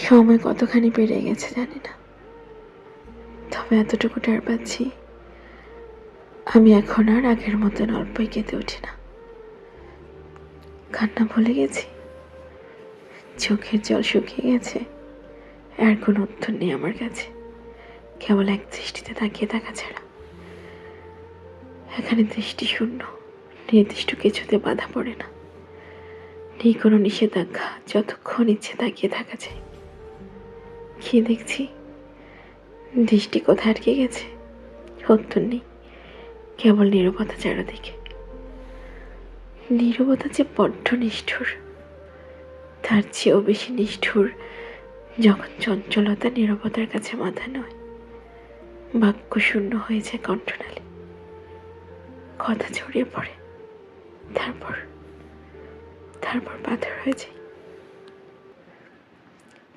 সময় কতখানি পেরিয়ে গেছে জানি না, তবে এতটুকু টের পাচ্ছি আমি এখন আর আগের মতন অল্পই কেঁদে উঠি না। কান্না ভুলে গেছি, চোখের জল শুকিয়ে গেছে, আর কোনো উত্তর নেই আমার কাছে, কেবল এক দৃষ্টিতে তাকিয়ে থাকা ছাড়া। এখানে দৃষ্টি শূন্য, নির্দিষ্ট কিছুতে বাধা পড়ে না, নেই কোনো নিষেধাজ্ঞা, যতক্ষণ ইচ্ছে তাকিয়ে থাকা যায়। কি দেখছি, দৃষ্টি কোথায় আটকে গেছে, উত্তর নেই, কেবল নীরবতা চারদিকে। নীরবতা যে বড্ড নিষ্ঠুর, তার চেয়েও বেশি নিষ্ঠুর যখন চঞ্চলতা নীরবতার কাছে মাথা নয়, বাক্য শূন্য হয়ে যায় কণ্ঠনালী, কথা ছড়িয়ে পড়ে, তারপর পাথর হয়ে যায়।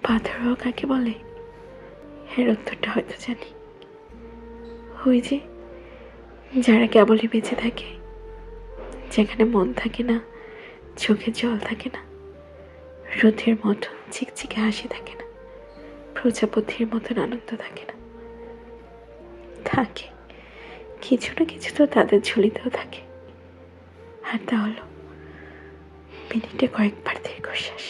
পাথর হওয়া কাকে বলে এর উত্তরটা হয়তো জানি। ওই যে যারা কেবলই বেঁচে থাকে, যেখানে মন থাকে না, চোখে জল থাকে না, রোদের মতন চিকচিকে হাসি থাকে না, প্রজাপতির মতন আনন্দ থাকে না। থাকে কিছু না কিছু তো তাদের ঝুলিতেও থাকে, আর তা হলো মিনিটে কয়েকবার দীর্ঘশ্বাস।